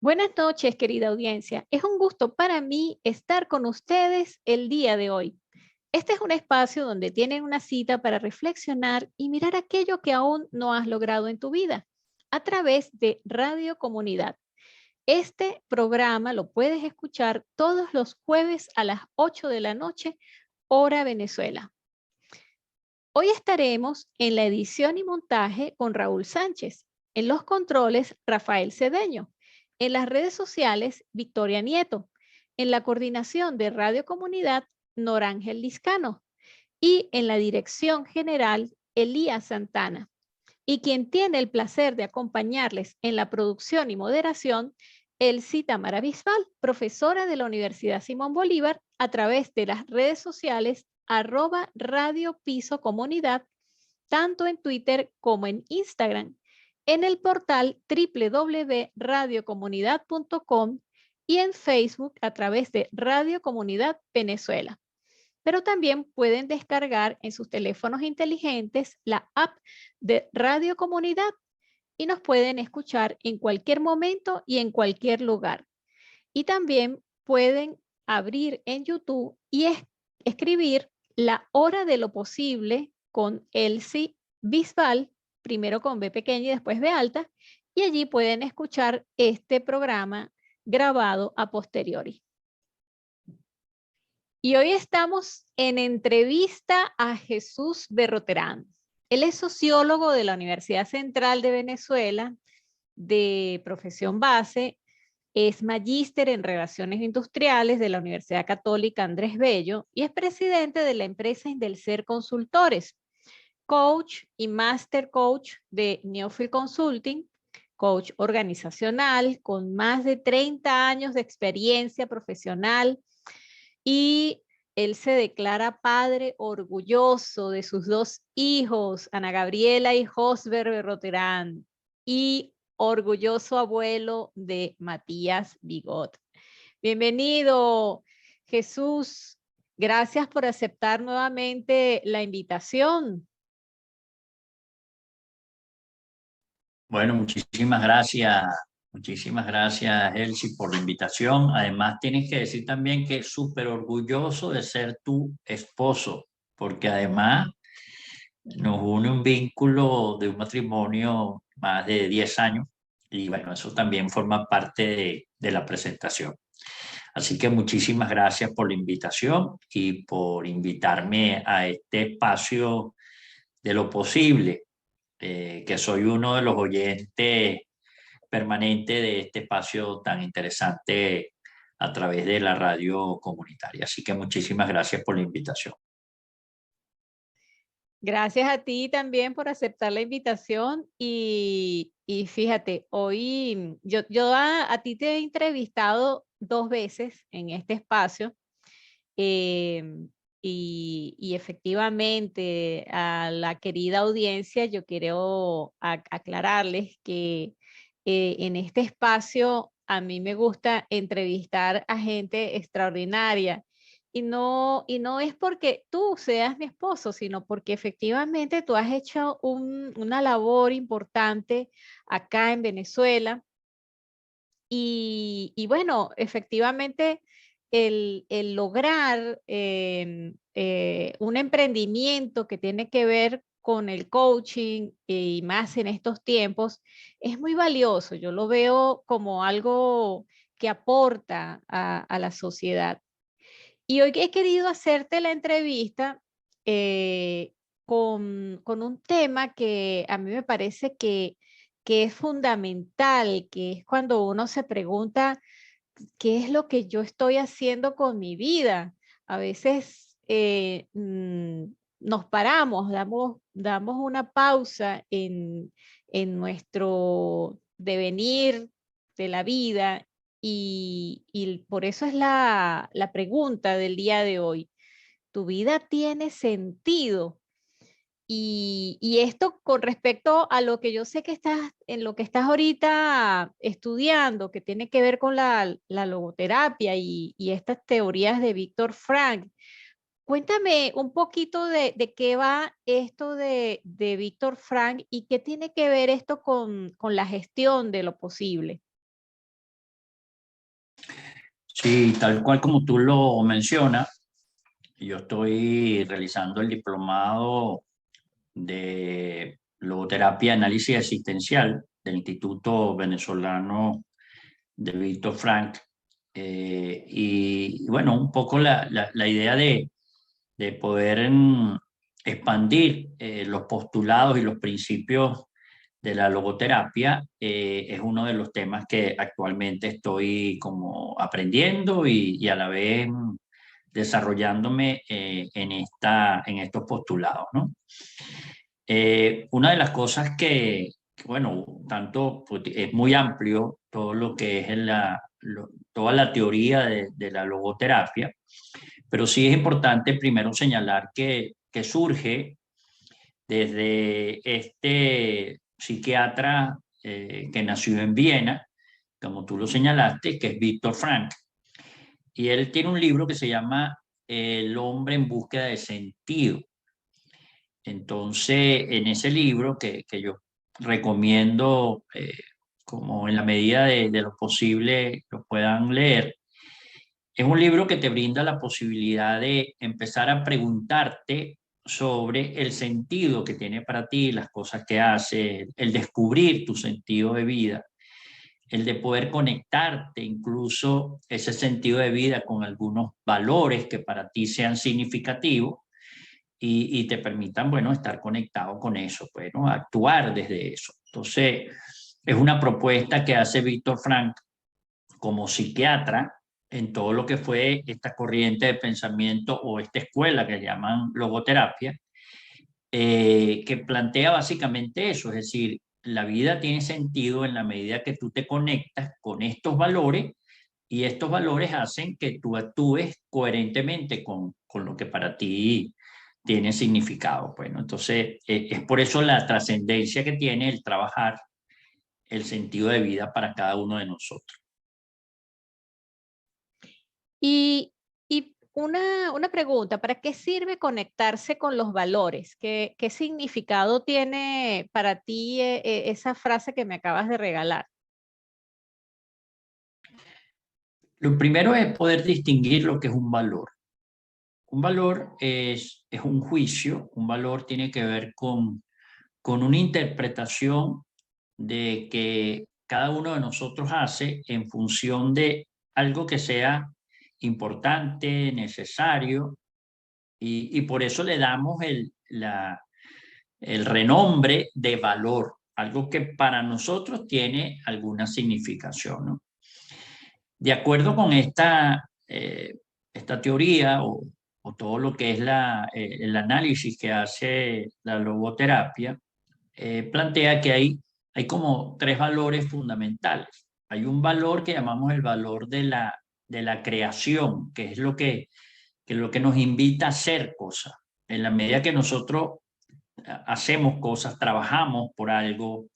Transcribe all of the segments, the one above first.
Buenas noches, querida audiencia. Es un gusto para mí estar con ustedes el día de hoy. Este es un espacio donde tienen una cita para reflexionar y mirar aquello que aún no has logrado en tu vida a través de Radio Comunidad. Este programa lo puedes escuchar todos los jueves a las 8 de la noche, hora Venezuela. Hoy estaremos en la edición y montaje con Raúl Sánchez, en los controles Rafael Cedeño, en las redes sociales Victoria Nieto, en la coordinación de Radio Comunidad Norángel Liscano y en la dirección general Elías Santana. Y quien tiene el placer de acompañarles en la producción y moderación, Elsie Tamara Bisbal, profesora de la Universidad Simón Bolívar, a través de las redes sociales @Radio Piso Comunidad, tanto en Twitter como en Instagram, en el portal www.radiocomunidad.com y en Facebook a través de Radio Comunidad Venezuela. Pero también pueden descargar en sus teléfonos inteligentes la app de Radio Comunidad y nos pueden escuchar en cualquier momento y en cualquier lugar. Y también pueden abrir en YouTube y escribir La Hora de lo Posible con Elsie Bisbal, primero con B pequeña y después B alta, y allí pueden escuchar este programa grabado a posteriori. Y hoy estamos en entrevista a Jesús Berroterán. Él es sociólogo de la Universidad Central de Venezuela, de profesión base, es magíster en Relaciones Industriales de la Universidad Católica Andrés Bello y es presidente de la empresa Indelser Consultores, coach y master coach de Neofield Consulting, coach organizacional con más de 30 años de experiencia profesional, y él se declara padre orgulloso de sus dos hijos, Ana Gabriela y Josber Berroterán, y orgulloso abuelo de Matías Bigot. Bienvenido, Jesús. Gracias por aceptar nuevamente la invitación. Bueno, muchísimas gracias, Elsie, por la invitación. Además, tienes que decir también que es súper orgulloso de ser tu esposo, porque además nos une un vínculo de un matrimonio más de 10 años y bueno, eso también forma parte de la presentación. Así que muchísimas gracias por la invitación y por invitarme a este espacio de lo posible, que soy uno de los oyentes permanentes de este espacio tan interesante a través de la radio comunitaria. Así que muchísimas gracias por la invitación. Gracias a ti también por aceptar la invitación y fíjate, hoy yo a ti te he entrevistado 2 veces en este espacio. Y efectivamente a la querida audiencia yo quiero aclararles que en este espacio a mí me gusta entrevistar a gente extraordinaria y no es porque tú seas mi esposo, sino porque efectivamente tú has hecho una labor importante acá en Venezuela y bueno, efectivamente, el lograr un emprendimiento que tiene que ver con el coaching y más en estos tiempos es muy valioso. Yo lo veo como algo que aporta a la sociedad. Y hoy he querido hacerte la entrevista eh, con un tema que a mí me parece que es fundamental, que es cuando uno se pregunta qué es lo que yo estoy haciendo con mi vida. A veces nos paramos, damos una pausa en nuestro devenir de la vida y por eso es la pregunta del día de hoy. ¿Tu vida tiene sentido? Y esto con respecto a lo que yo sé que estás, en lo que estás ahorita estudiando, que tiene que ver con la logoterapia y estas teorías de Víctor Frank. Cuéntame un poquito de qué va esto de Víctor Frank y qué tiene que ver esto con la gestión de lo posible. Sí, tal cual como tú lo mencionas, yo estoy realizando el diplomado de logoterapia y análisis existencial del Instituto Venezolano de Víctor Frank. Y bueno, un poco la idea de poder expandir los postulados y los principios de la logoterapia es uno de los temas que actualmente estoy como aprendiendo y a la vez desarrollándome en estos postulados, ¿no? Una de las cosas bueno, tanto pues, es muy amplio todo lo que es toda la teoría de la logoterapia, pero sí es importante primero señalar que surge desde este psiquiatra que nació en Viena, como tú lo señalaste, que es Víctor Frank. Y él tiene un libro que se llama El hombre en búsqueda de sentido. Entonces, en ese libro que yo recomiendo, como en la medida de lo posible, lo puedan leer, es un libro que te brinda la posibilidad de empezar a preguntarte sobre el sentido que tiene para ti, las cosas que hace, el descubrir tu sentido de vida, el de poder conectarte incluso ese sentido de vida con algunos valores que para ti sean significativos y te permitan, bueno, estar conectado con eso, bueno, actuar desde eso. Entonces, es una propuesta que hace Víctor Frank como psiquiatra en todo lo que fue esta corriente de pensamiento o esta escuela que llaman logoterapia, que plantea básicamente eso, es decir, la vida tiene sentido en la medida que tú te conectas con estos valores y estos valores hacen que tú actúes coherentemente con lo que para ti tiene significado. Bueno, entonces es por eso la trascendencia que tiene el trabajar el sentido de vida para cada uno de nosotros. Y una pregunta, ¿para qué sirve conectarse con los valores? ¿Qué significado tiene para ti esa frase que me acabas de regalar? Lo primero es poder distinguir lo que es un valor. Un valor es un juicio, un valor tiene que ver con una interpretación de que cada uno de nosotros hace en función de algo que sea importante, necesario, y por eso le damos el renombre de valor, algo que para nosotros tiene alguna significación, ¿no? De acuerdo con esta teoría o todo lo que es el análisis que hace la logoterapia, plantea que hay como tres valores fundamentales. Hay un valor que llamamos el valor de la creación, que es lo que nos invita a hacer cosas. En la medida que nosotros hacemos cosas, trabajamos por algo,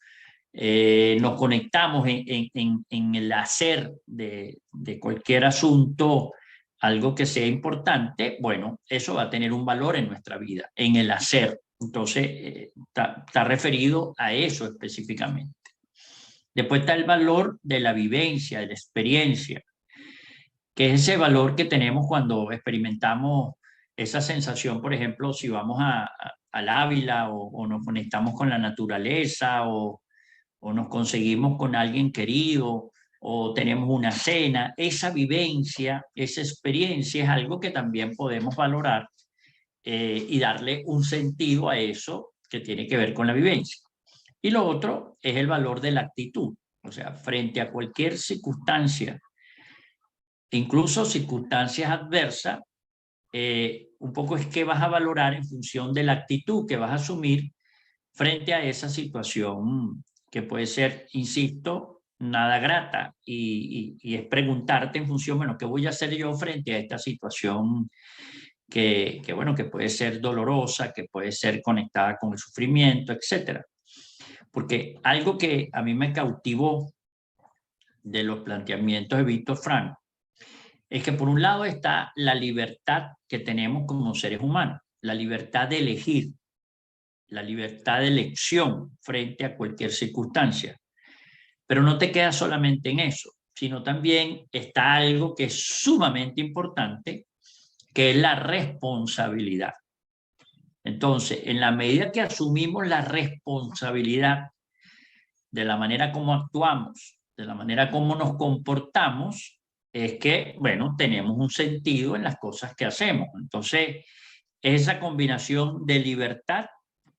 nos conectamos en el hacer de cualquier asunto, algo que sea importante, bueno, eso va a tener un valor en nuestra vida, en el hacer. Entonces, está referido a eso específicamente. Después está el valor de la vivencia, de la experiencia, que es ese valor que tenemos cuando experimentamos esa sensación, por ejemplo, si vamos al Ávila o nos conectamos con la naturaleza o nos conseguimos con alguien querido o tenemos una cena, esa vivencia, esa experiencia es algo que también podemos valorar y darle un sentido a eso que tiene que ver con la vivencia. Y lo otro es el valor de la actitud, o sea, frente a cualquier circunstancia, incluso circunstancias adversas, un poco es que vas a valorar en función de la actitud que vas a asumir frente a esa situación que puede ser, insisto, nada grata y es preguntarte en función, bueno, ¿qué voy a hacer yo frente a esta situación bueno, que puede ser dolorosa, que puede ser conectada con el sufrimiento, etcétera? Porque algo que a mí me cautivó de los planteamientos de Víctor Frank es que por un lado está la libertad que tenemos como seres humanos, la libertad de elegir, la libertad de elección frente a cualquier circunstancia. Pero no te quedas solamente en eso, sino también está algo que es sumamente importante, que es la responsabilidad. Entonces, en la medida que asumimos la responsabilidad de la manera como actuamos, de la manera como nos comportamos, es que, bueno, tenemos un sentido en las cosas que hacemos. Entonces, esa combinación de libertad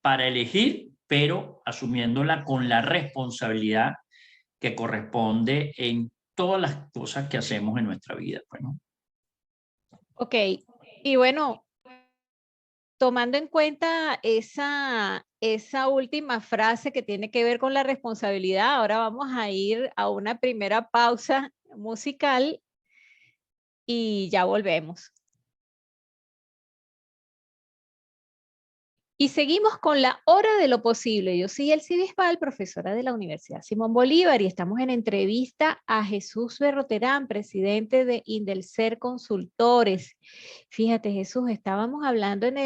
para elegir, pero asumiéndola con la responsabilidad que corresponde en todas las cosas que hacemos en nuestra vida. Bueno. Ok, y bueno, tomando en cuenta esa última frase que tiene que ver con la responsabilidad, ahora vamos a ir a una primera pausa musical y ya volvemos. Y seguimos con la hora de lo posible. Yo soy Elsie Bispal, profesora de la Universidad Simón Bolívar, y estamos en entrevista a Jesús Berroterán, presidente de Indelcer Consultores. Fíjate, Jesús, estábamos hablando en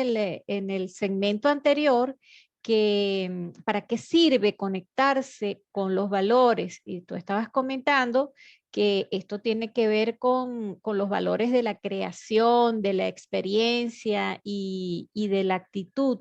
el segmento anterior que para qué sirve conectarse con los valores. Y tú estabas comentando que esto tiene que ver con los valores de la creación, de la experiencia y de la actitud.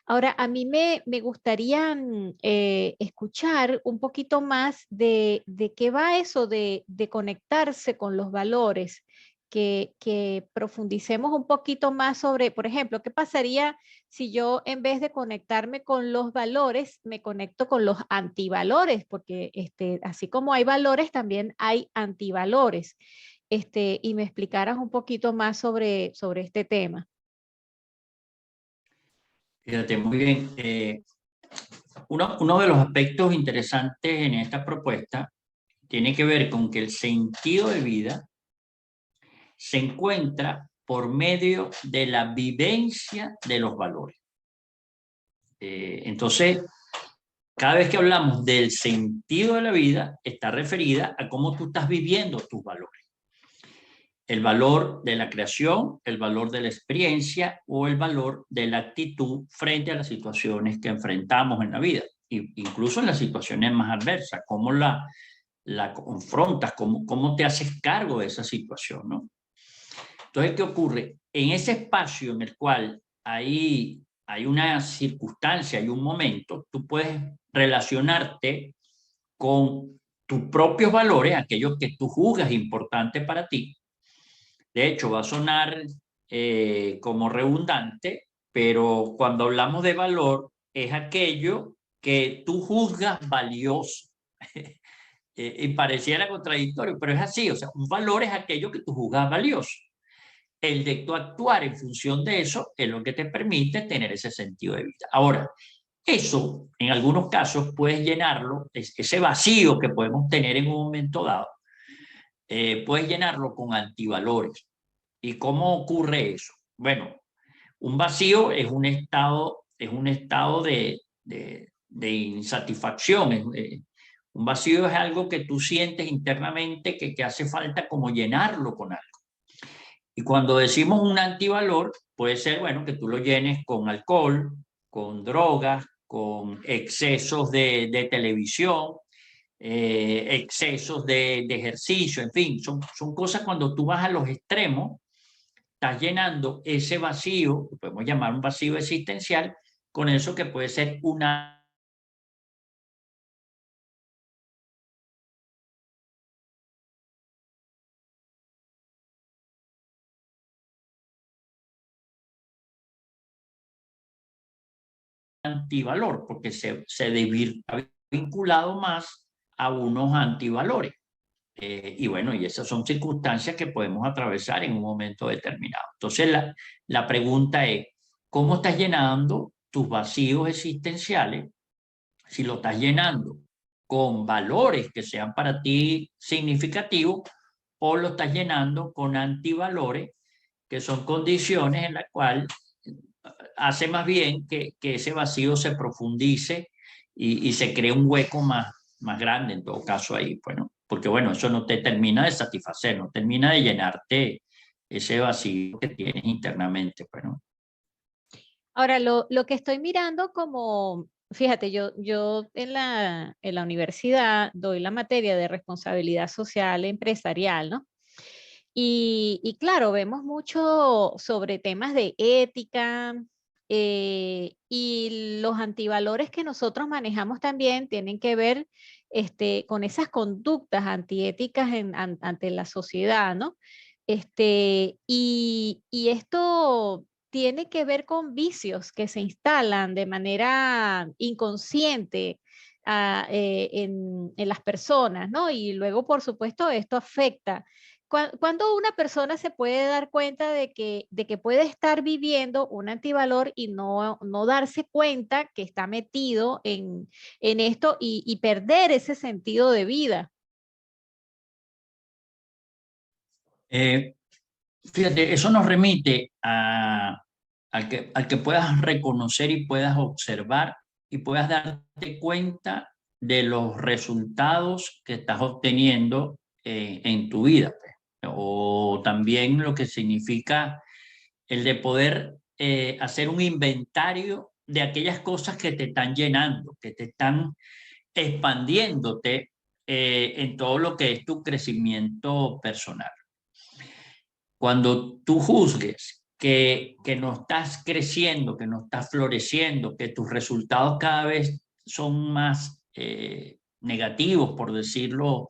Ahora, a mí me gustaría escuchar un poquito más de qué va eso de conectarse con los valores, que profundicemos un poquito más sobre, por ejemplo, qué pasaría si yo en vez de conectarme con los valores, me conecto con los antivalores, porque así como hay valores, también hay antivalores. Y me explicaras un poquito más sobre este tema. Fíjate, muy bien. Uno de los aspectos interesantes en esta propuesta tiene que ver con que el sentido de vida se encuentra por medio de la vivencia de los valores. Entonces, cada vez que hablamos del sentido de la vida, está referida a cómo tú estás viviendo tus valores. El valor de la creación, el valor de la experiencia o el valor de la actitud frente a las situaciones que enfrentamos en la vida, incluso en las situaciones más adversas, cómo la confrontas, cómo te haces cargo de esa situación, ¿no? Entonces, ¿qué ocurre? En ese espacio en el cual hay una circunstancia, hay un momento, tú puedes relacionarte con tus propios valores, aquellos que tú juzgas importantes para ti. De hecho, va a sonar como redundante, pero cuando hablamos de valor, es aquello que tú juzgas valioso. Y pareciera contradictorio, pero es así. O sea, un valor es aquello que tú juzgas valioso. El de tu actuar en función de eso es lo que te permite tener ese sentido de vida. Ahora, eso, en algunos casos, puedes llenarlo, ese vacío que podemos tener en un momento dado, puedes llenarlo con antivalores. ¿Y cómo ocurre eso? Bueno, un vacío es un estado de insatisfacción. Un vacío es algo que tú sientes internamente que hace falta como llenarlo con algo. Y cuando decimos un antivalor, puede ser, bueno, que tú lo llenes con alcohol, con drogas, con excesos de televisión, excesos de ejercicio, en fin, son cosas cuando tú vas a los extremos, estás llenando ese vacío, que podemos llamar un vacío existencial, con eso que puede ser una antivalor, porque ha vinculado más a unos antivalores. Y bueno, y esas son circunstancias que podemos atravesar en un momento determinado. Entonces, la pregunta es, ¿cómo estás llenando tus vacíos existenciales? Si lo estás llenando con valores que sean para ti significativos, o lo estás llenando con antivalores, que son condiciones en las cuales hace más bien que ese vacío se profundice y se cree un hueco más grande en todo caso ahí, bueno, porque bueno, eso no te termina de satisfacer, no termina de llenarte ese vacío que tienes internamente, bueno. Ahora, lo que estoy mirando como fíjate, yo en la universidad doy la materia de responsabilidad social empresarial, ¿no? Y claro, vemos mucho sobre temas de ética, y los antivalores que nosotros manejamos también tienen que ver con esas conductas antiéticas ante la sociedad, ¿no? Y esto tiene que ver con vicios que se instalan de manera inconsciente en las personas, ¿no? Y luego, por supuesto, esto afecta. ¿Cuándo una persona se puede dar cuenta de que puede estar viviendo un antivalor y no darse cuenta que está metido en esto y perder ese sentido de vida? Eh, Fíjate, eso nos remite al que puedas reconocer y puedas observar y puedas darte cuenta de los resultados que estás obteniendo en tu vida, pues. O también lo que significa el de poder hacer un inventario de aquellas cosas que te están llenando, que te están expandiéndote en todo lo que es tu crecimiento personal. Cuando tú juzgues que no estás creciendo, que no estás floreciendo, que tus resultados cada vez son más negativos, por decirlo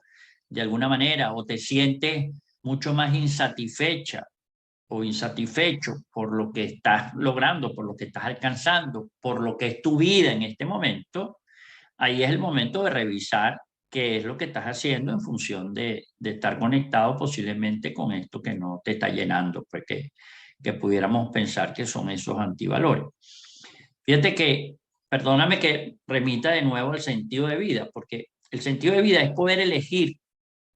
de alguna manera, o te sientes mucho más insatisfecha o insatisfecho por lo que estás logrando, por lo que estás alcanzando, por lo que es tu vida en este momento, ahí es el momento de revisar qué es lo que estás haciendo en función de estar conectado posiblemente con esto que no te está llenando, pues que pudiéramos pensar que son esos antivalores. Fíjate que, perdóname que remita de nuevo al sentido de vida, porque el sentido de vida es poder elegir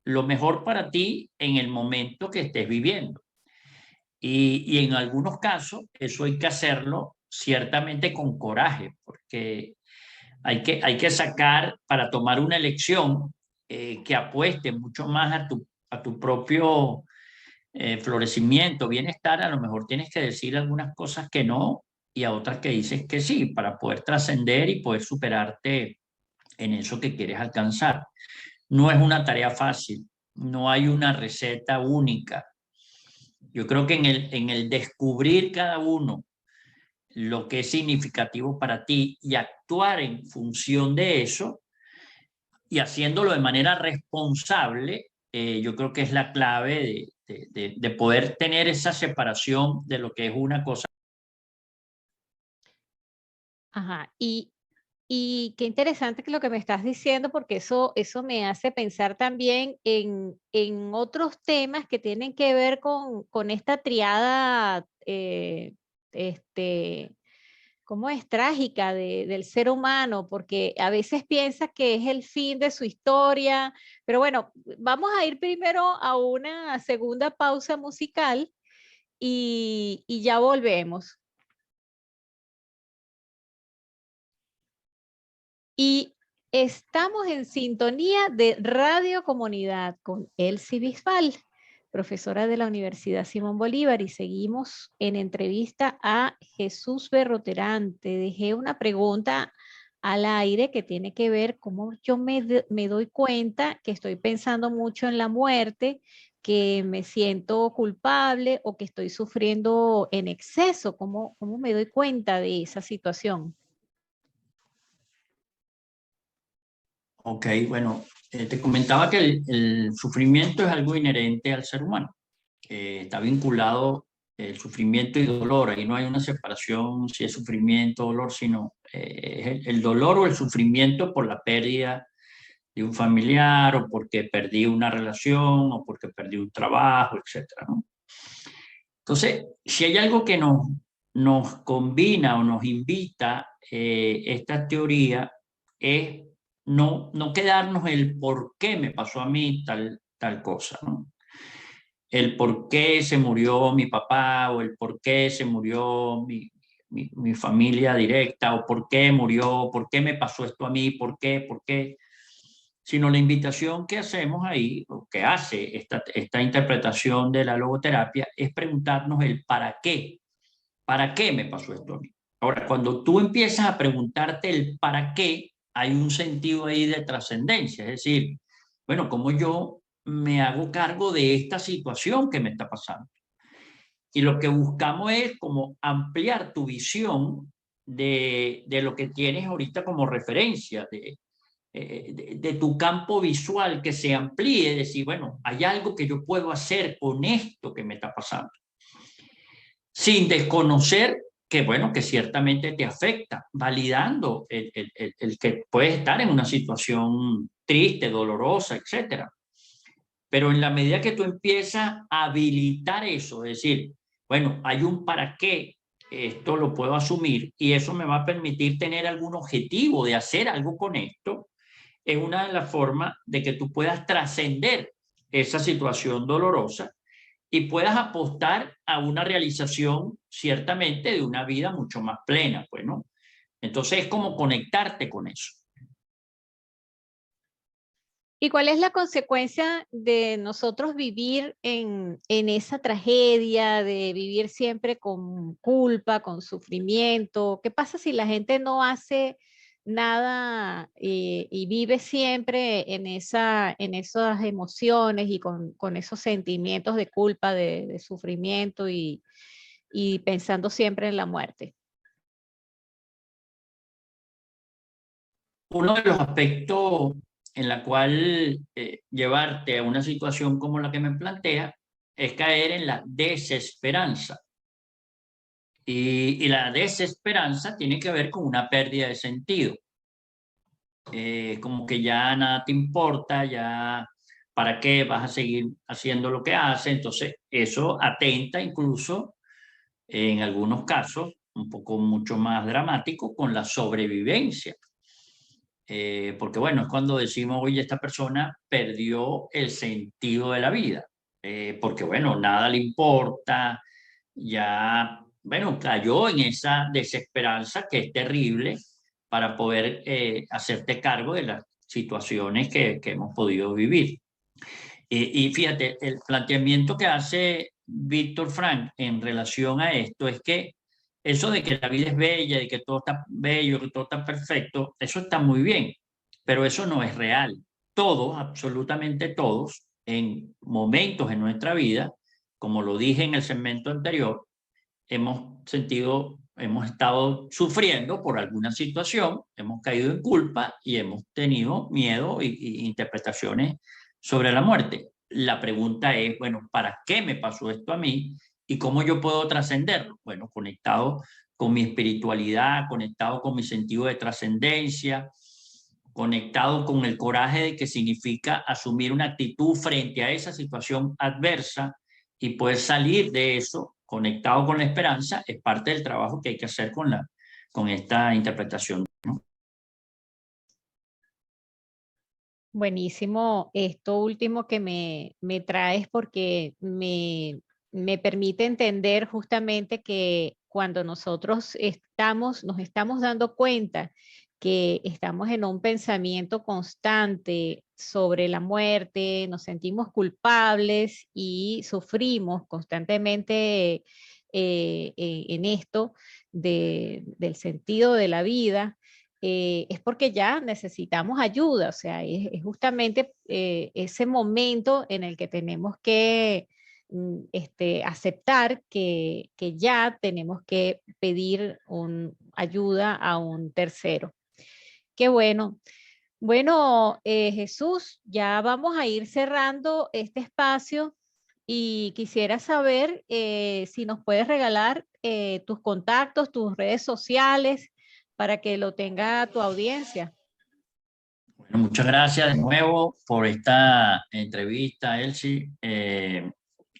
lo mejor para ti en el momento que estés viviendo. Y en algunos casos eso hay que hacerlo ciertamente con coraje, porque hay que sacar para tomar una elección que apueste mucho más a tu propio florecimiento, bienestar. A lo mejor tienes que decir algunas cosas que no y a otras que dices que sí, para poder trascender y poder superarte en eso que quieres alcanzar. No es una tarea fácil, no hay una receta única. Yo creo que en el descubrir cada uno lo que es significativo para ti y actuar en función de eso y haciéndolo de manera responsable, yo creo que es la clave de poder tener esa separación de lo que es una cosa. Ajá, y qué interesante que lo que me estás diciendo, porque eso me hace pensar también en otros temas que tienen que ver con esta triada, este, ¿cómo es? Trágica del ser humano, porque a veces piensa que es el fin de su historia, pero bueno, vamos a ir primero a una segunda pausa musical y ya volvemos. Y estamos en sintonía de Radio Comunidad con Elsie Bisbal, profesora de la Universidad Simón Bolívar, y seguimos en entrevista a Jesús Berroterán. Te dejé una pregunta al aire que tiene que ver cómo yo me doy cuenta que estoy pensando mucho en la muerte, que me siento culpable o que estoy sufriendo en exceso. ¿Cómo me doy cuenta de esa situación? Ok, bueno, te comentaba que el sufrimiento es algo inherente al ser humano. Está vinculado el sufrimiento y dolor. Ahí no hay una separación si es sufrimiento o dolor, sino es el dolor o el sufrimiento por la pérdida de un familiar o porque perdí una relación o porque perdí un trabajo, etcétera, ¿no? Entonces, si hay algo que nos combina o nos invita esta teoría es no quedarnos el por qué me pasó a mí tal cosa, ¿no? El por qué se murió mi papá o el por qué se murió mi familia directa o por qué me pasó esto a mí, por qué, sino la invitación que hacemos ahí, o que hace esta interpretación de la logoterapia, es preguntarnos el para qué me pasó esto a mí. Ahora, cuando tú empiezas a preguntarte el para qué, hay un sentido ahí de trascendencia, es decir, bueno, ¿cómo yo me hago cargo de esta situación que me está pasando? Y lo que buscamos es como ampliar tu visión de lo que tienes ahorita como referencia, de tu campo visual, que se amplíe, decir, bueno, hay algo que yo puedo hacer con esto que me está pasando, sin desconocer que, bueno, que ciertamente te afecta, validando el que puedes estar en una situación triste, dolorosa, etcétera. Pero en la medida que tú empiezas a habilitar eso, es decir, bueno, hay un para qué, esto lo puedo asumir y eso me va a permitir tener algún objetivo de hacer algo con esto, es una de las formas de que tú puedas trascender esa situación dolorosa y puedas apostar a una realización ciertamente de una vida mucho más plena, pues, ¿no? Entonces es como conectarte con eso. ¿Y cuál es la consecuencia de nosotros vivir en esa tragedia, de vivir siempre con culpa, con sufrimiento? ¿Qué pasa si la gente no hace nada y vive siempre en esas emociones y con esos sentimientos de culpa, de sufrimiento y pensando siempre en la muerte? Uno de los aspectos en la cual llevarte a una situación como la que me plantea es caer en la desesperanza. Y la desesperanza tiene que ver con una pérdida de sentido. Como que ya nada te importa, ya para qué vas a seguir haciendo lo que haces. Entonces, eso atenta incluso, en algunos casos, un poco mucho más dramático, con la sobrevivencia. Porque bueno, es cuando decimos, oye, esta persona perdió el sentido de la vida, porque bueno, nada le importa, ya, bueno, cayó en esa desesperanza que es terrible para poder hacerte cargo de las situaciones que hemos podido vivir. Y fíjate, el planteamiento que hace Víctor Frank en relación a esto es que eso de que la vida es bella, de que todo está bello, que todo está perfecto, eso está muy bien, pero eso no es real. Todos, absolutamente todos, en momentos en nuestra vida, como lo dije en el segmento anterior, hemos estado sufriendo por alguna situación, hemos caído en culpa y hemos tenido miedo y interpretaciones sobre la muerte. La pregunta es, bueno, ¿para qué me pasó esto a mí y cómo yo puedo trascenderlo? Bueno, conectado con mi espiritualidad, conectado con mi sentido de trascendencia, conectado con el coraje de que significa asumir una actitud frente a esa situación adversa y poder salir de eso conectado con la esperanza, es parte del trabajo que hay que hacer con esta interpretación. Buenísimo esto último que me traes porque me permite entender justamente que cuando nosotros nos estamos dando cuenta que estamos en un pensamiento constante sobre la muerte, nos sentimos culpables y sufrimos constantemente en esto del sentido de la vida, es porque ya necesitamos ayuda, o sea, es justamente ese momento en el que tenemos que aceptar que ya tenemos que pedir ayuda a un tercero. Qué bueno. Bueno, Jesús, ya vamos a ir cerrando este espacio y quisiera saber si nos puedes regalar tus contactos, tus redes sociales para que lo tenga tu audiencia. Bueno, muchas gracias de nuevo por esta entrevista, Elsie.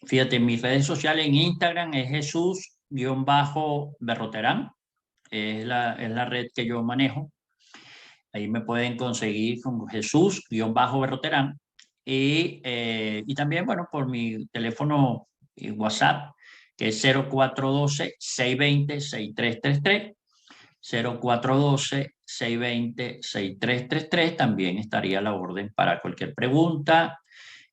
Fíjate, mis redes sociales en Instagram es Jesús-Berroterán, es la red que yo manejo. Ahí me pueden conseguir con Jesús-Berroterán. Y también, bueno, por mi teléfono y WhatsApp, que es 0412-620-6333. 0412-620-6333. También estaría a la orden para cualquier pregunta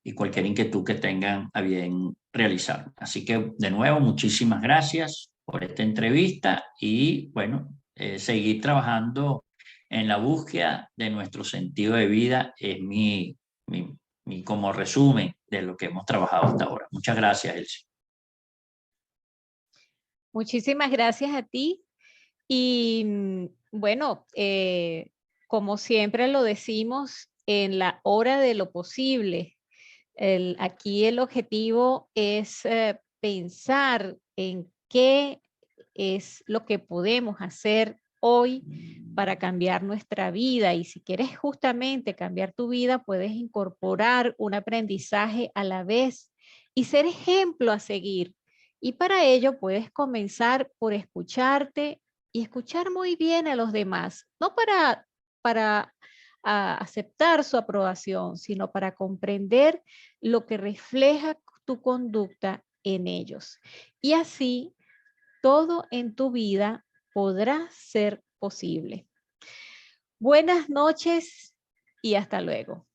y cualquier inquietud que tengan a bien realizar. Así que, de nuevo, muchísimas gracias por esta entrevista y bueno, seguir trabajando en la búsqueda de nuestro sentido de vida es mi como resumen de lo que hemos trabajado hasta ahora. Muchas gracias, Elsie. Muchísimas gracias a ti. Y bueno, como siempre lo decimos, en la hora de lo posible, aquí el objetivo es pensar en qué es lo que podemos hacer hoy para cambiar nuestra vida. Y si quieres justamente cambiar tu vida, puedes incorporar un aprendizaje a la vez y ser ejemplo a seguir. Y para ello puedes comenzar por escucharte y escuchar muy bien a los demás, no para aceptar su aprobación, sino para comprender lo que refleja tu conducta en ellos. Y así todo en tu vida podrá ser posible. Buenas noches y hasta luego.